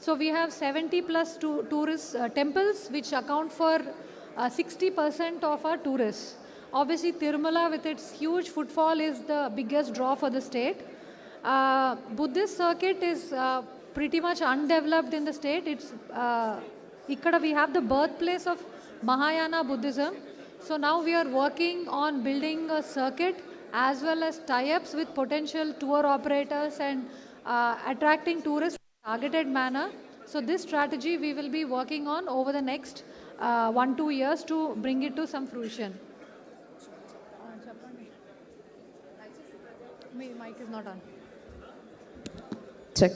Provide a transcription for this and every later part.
So we have 70 plus tourist temples which account for 60% of our tourists. Obviously, Tirumala with its huge footfall is the biggest draw for the state. Buddhist circuit is pretty much undeveloped in the state. It's ikkada we have the birthplace of Mahayana Buddhism. So now we are working on building a circuit as well as tie-ups with potential tour operators and attracting tourists in a targeted manner. So this strategy we will be working on over the next 1-2 years to bring it to some fruition. Mic is not on. Check.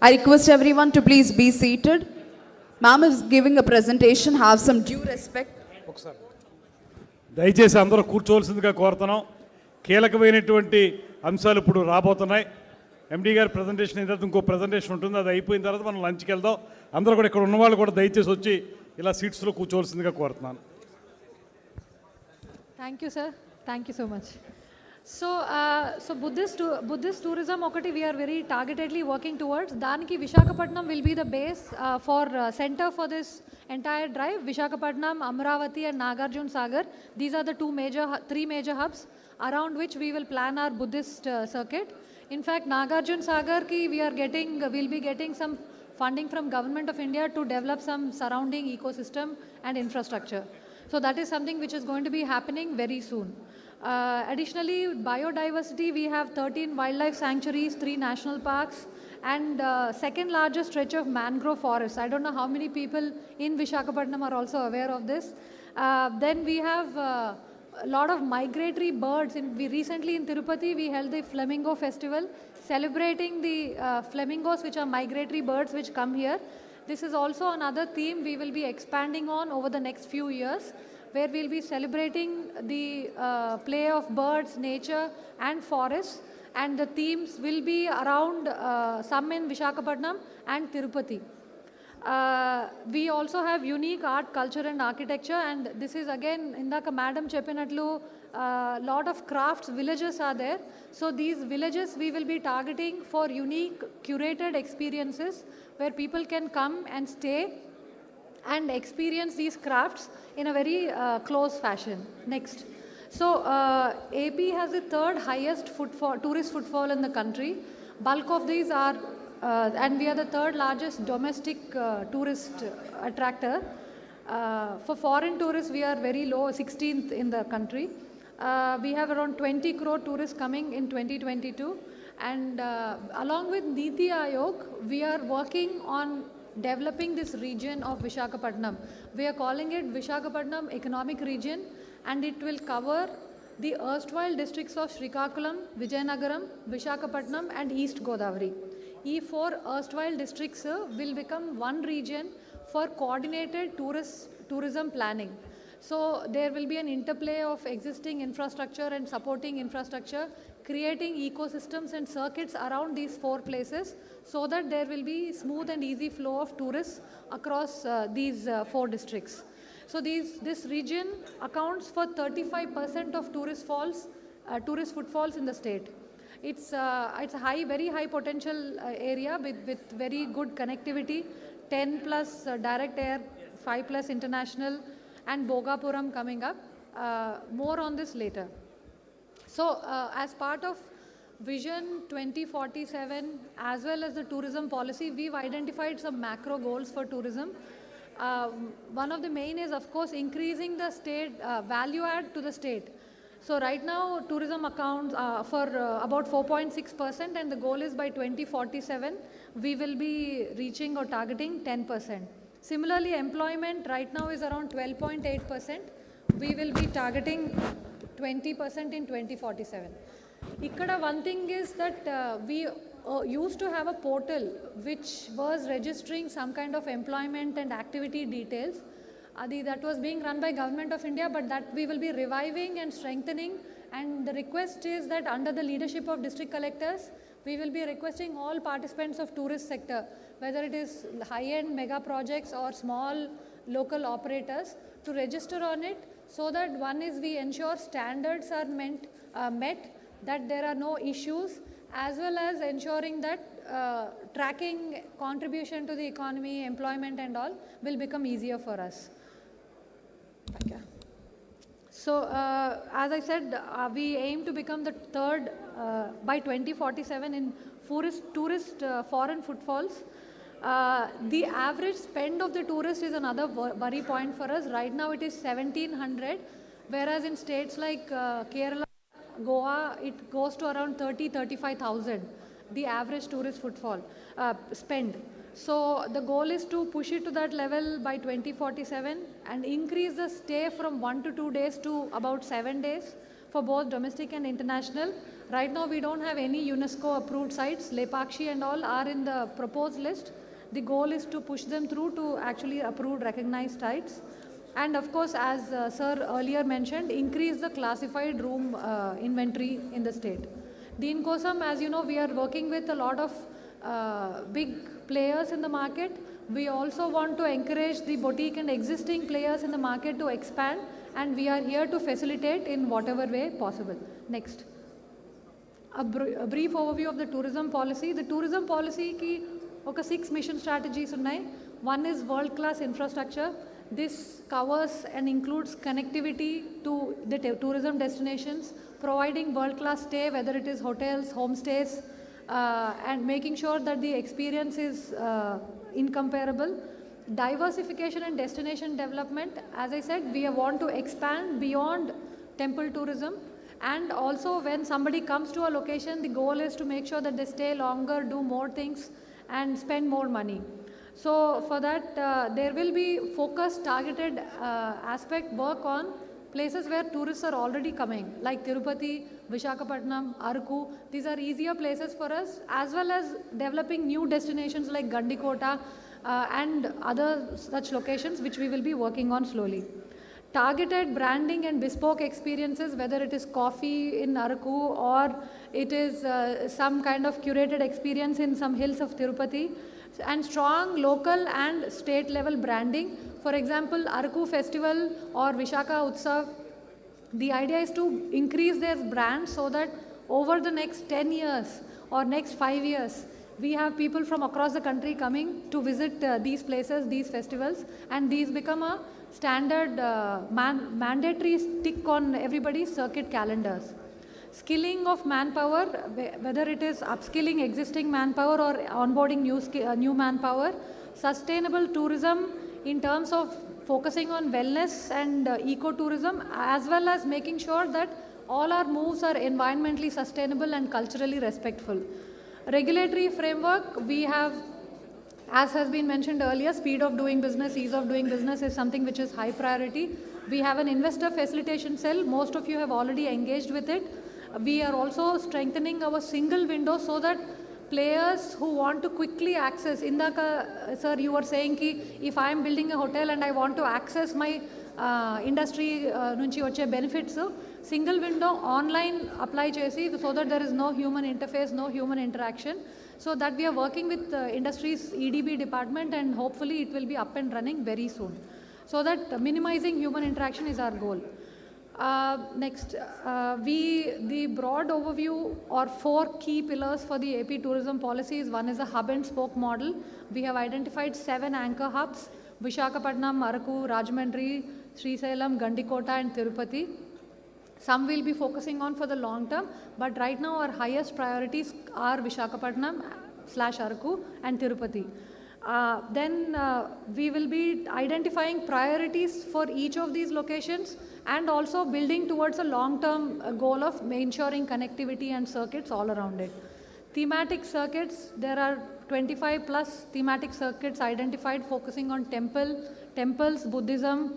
I request everyone to please be seated. Ma'am is giving a presentation. Have some due respect. దయచేసి అందరూ కూర్చోవలసిందిగా కోరుతున్నాం. కీలకమైనటువంటి అంశాలు ఇప్పుడు రాబోతున్నాయి. ఎండి గారి presentation ఏదైతే ఇంకో ప్రెజెంటేషన్ ఉంటుంది, అది అయిపోయిన తర్వాత మనం లంచ్కి వెళ్దాం. అందరూ కూడా ఇక్కడ ఉన్నవాళ్ళు కూడా దయచేసి వచ్చి ఇలా సీట్స్లో కూర్చోవలసిందిగా కోరుతున్నాను. Thank you, sir. Thank you so much. So Buddhist tourism okati we are very targetedly working towards. Daniki Visakhapatnam will be the base for center for this entire drive. Visakhapatnam, Amravati and Nagarjuna Sagar. These are the three major hubs around which we will plan our Buddhist circuit. In fact, Nagarjuna Sagar ki we'll be getting some funding from Government of India to develop some surrounding ecosystem and infrastructure. So that is something which is going to be happening very soon. Additionally, biodiversity, we have 13 wildlife sanctuaries, 3 national parks, and second largest stretch of mangrove forests. I don't know how many people in Visakhapatnam are also aware of this. Then we have a lot of migratory birds. Recently in Tirupati, we held the Flamingo Festival, celebrating the flamingos, which are migratory birds which come here. This is also another theme we will be expanding on over the next few years, where we'll be celebrating the play of birds, nature and forests, and the themes will be around some in Visakhapatnam and Tirupati. We also have unique art, culture and architecture, and this is again, indaka madam cheppinatlu, lot of crafts villages are there. So these villages we will be targeting for unique curated experiences where people can come and stay and experience these crafts in a very close fashion. Next. So AP has the third highest tourist footfall in the country. Bulk of these are, and we are the third largest domestic tourist attractor. For foreign tourists, we are very low, 16th in the country. We have around 20 crore tourists coming in 2022. And along with Niti Aayog, we are working on developing this region of Visakhapatnam. We are calling it Visakhapatnam Economic Region, and it will cover the erstwhile districts of Srikakulam, Vijayanagaram, Visakhapatnam and East Godavari. These 4 erstwhile districts will become one region for coordinated tourism planning. So there will be an interplay of existing infrastructure and supporting infrastructure, creating ecosystems and circuits around these 4 places so that there will be smooth and easy flow of tourists across these 4 districts. So this region accounts for 35% of tourist footfalls in the state. It's a very high potential area with very good connectivity, 10 plus direct air, 5 plus international, and Bogapuram coming up. More on this later. So as part of Vision 2047 as well as the tourism policy, we've identified some macro goals for tourism. One of the main is, of course, increasing the state value add to the state. So right now tourism accounts for about 4.6%, and the goal is by 2047 we will be reaching or targeting 10%. Similarly, employment right now is around 12.8%. We will be targeting 20% in 2047. Ikkada one thing is that we used to have a portal which was registering some kind of employment and activity details. That was being run by Government of India, but that we will be reviving and strengthening. And the request is that under the leadership of district collectors, we will be requesting all participants of tourist sector, whether it is high-end mega projects or small local operators, to register on it, so that one is we ensure standards are met, that there are no issues, as well as ensuring that tracking contribution to the economy, employment and all will become easier for us. Thank you. So, as I said, we aim to become the third by 2047 in tourist foreign footfalls. The average spend of the tourist is another worry point for us. Right now it is 1700, whereas in states like Kerala, Goa, it goes to around 35,000, the average tourist footfall spend. So the goal is to push it to that level by 2047 and increase the stay from 1 to 2 days to about 7 days for both domestic and international. Right now we don't have any UNESCO approved sites. Lepakshi and all are in the proposed list. The goal is to push them through to actually approved recognized sites. And of course, as sir earlier mentioned, increase the classified room inventory in the state. Deen kosam, as you know, we are working with a lot of big players in the market. We also want to encourage the boutique and existing players in the market to expand, and we are here to facilitate in whatever way possible. Next. A brief overview of the tourism policy. The tourism policy ki oka 6 mission strategies unnai. One is world-class infrastructure. This covers and includes connectivity to the tourism destinations, providing world-class stay, whether it is hotels, homestays, and making sure that the experience is incomparable. Diversification and destination development. As I said, we want to expand beyond temple tourism. And also when somebody comes to a location, the goal is to make sure that they stay longer, do more things and spend more money. So for that, there will be focused, targeted aspect work on places where tourists are already coming, like Tirupati, Visakhapatnam, Araku. These are easier places for us, as well as developing new destinations like Gandikota and other such locations, which we will be working on slowly. Targeted branding and bespoke experiences, whether it is coffee in Araku or it is some kind of curated experience in some hills of Tirupati, and strong local and state level branding. For example, Araku Festival or Vishaka Utsav, the idea is to increase their brand so that over the next 10 years or next 5 years, we have people from across the country coming to visit these places, these festivals, and these become a standard mandatory stick on everybody's circuit calendars. Skilling of manpower, whether it is upskilling existing manpower or onboarding new manpower. Sustainable tourism in terms of focusing on wellness and ecotourism, as well as making sure that all our moves are environmentally sustainable and culturally respectful. Regulatory framework, we have, as has been mentioned earlier, speed of doing business, ease of doing business is something which is high priority. We have an investor facilitation cell. Most of you have already engaged with it. We are also strengthening our single window so that players who want to quickly access, Indaka, sir, you were saying ki if I am building a hotel and I want to access my industry nunchi vache benefits, single window online apply chesi so that there is no human interface, no human interaction. So that we are working with industry's EDB department, and hopefully it will be up and running very soon. So that minimizing human interaction is our goal. Next, the broad overview or 4 key pillars for the AP tourism policy is: one is a hub and spoke model. We have identified 7 anchor hubs: Visakhapatnam, Araku, Rajahmundry, Srisailam, Gandikota and Tirupati. Some will be focusing on for the long term, but right now our highest priorities are Visakhapatnam / Araku and Tirupati. Then we will be identifying priorities for each of these locations and also building towards a long-term goal of ensuring connectivity and circuits all around it. Thematic circuits, there are 25 plus thematic circuits identified focusing on temples, Buddhism,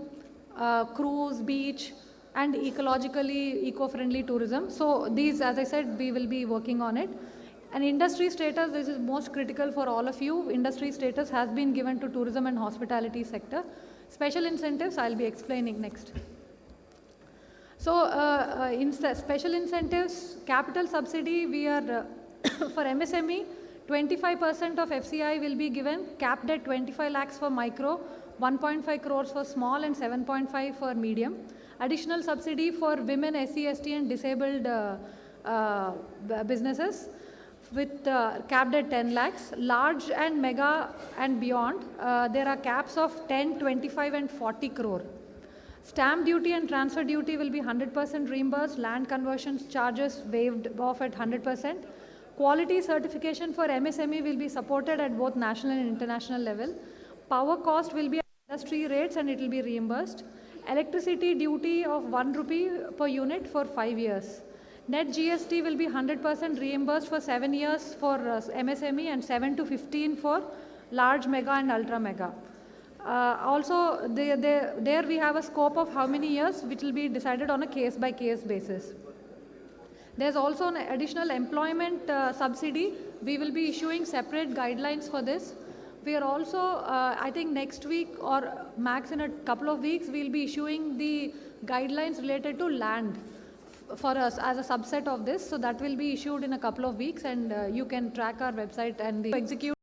cruise, beach, and ecologically eco-friendly tourism. So these, as I said, we will be working on it. And industry status, this is most critical for all of you. Industry status has been given to tourism and hospitality sector. Special incentives, I'll be explaining next. So special incentives, capital subsidy, we are for MSME, 25% of FCI will be given, capped at 25 lakhs for micro, 1.5 crores for small and 7.5 for medium. Additional subsidy for women, SC, ST and disabled businesses. with capped at 10 lakhs. Large and mega and beyond, there are caps of 10, 25 and 40 crore. Stamp duty and transfer duty will be 100% reimbursed. Land conversions charges waived off at 100%. Quality certification for MSME will be supported at both national and international level. Power cost will be at industry rates and it will be reimbursed. Electricity duty of 1 rupee per unit for 5 years. Net GST will be 100% reimbursed for 7 years for MSME and 7 to 15 for large mega and ultra mega. Also, there we have a scope of how many years, which will be decided on a case-by-case basis. There's also an additional employment subsidy. We will be issuing separate guidelines for this. We are also, I think next week or max in a couple of weeks, we'll be issuing the guidelines related to land for us as a subset of this. So that will be issued in a couple of weeks, and you can track our website and the execute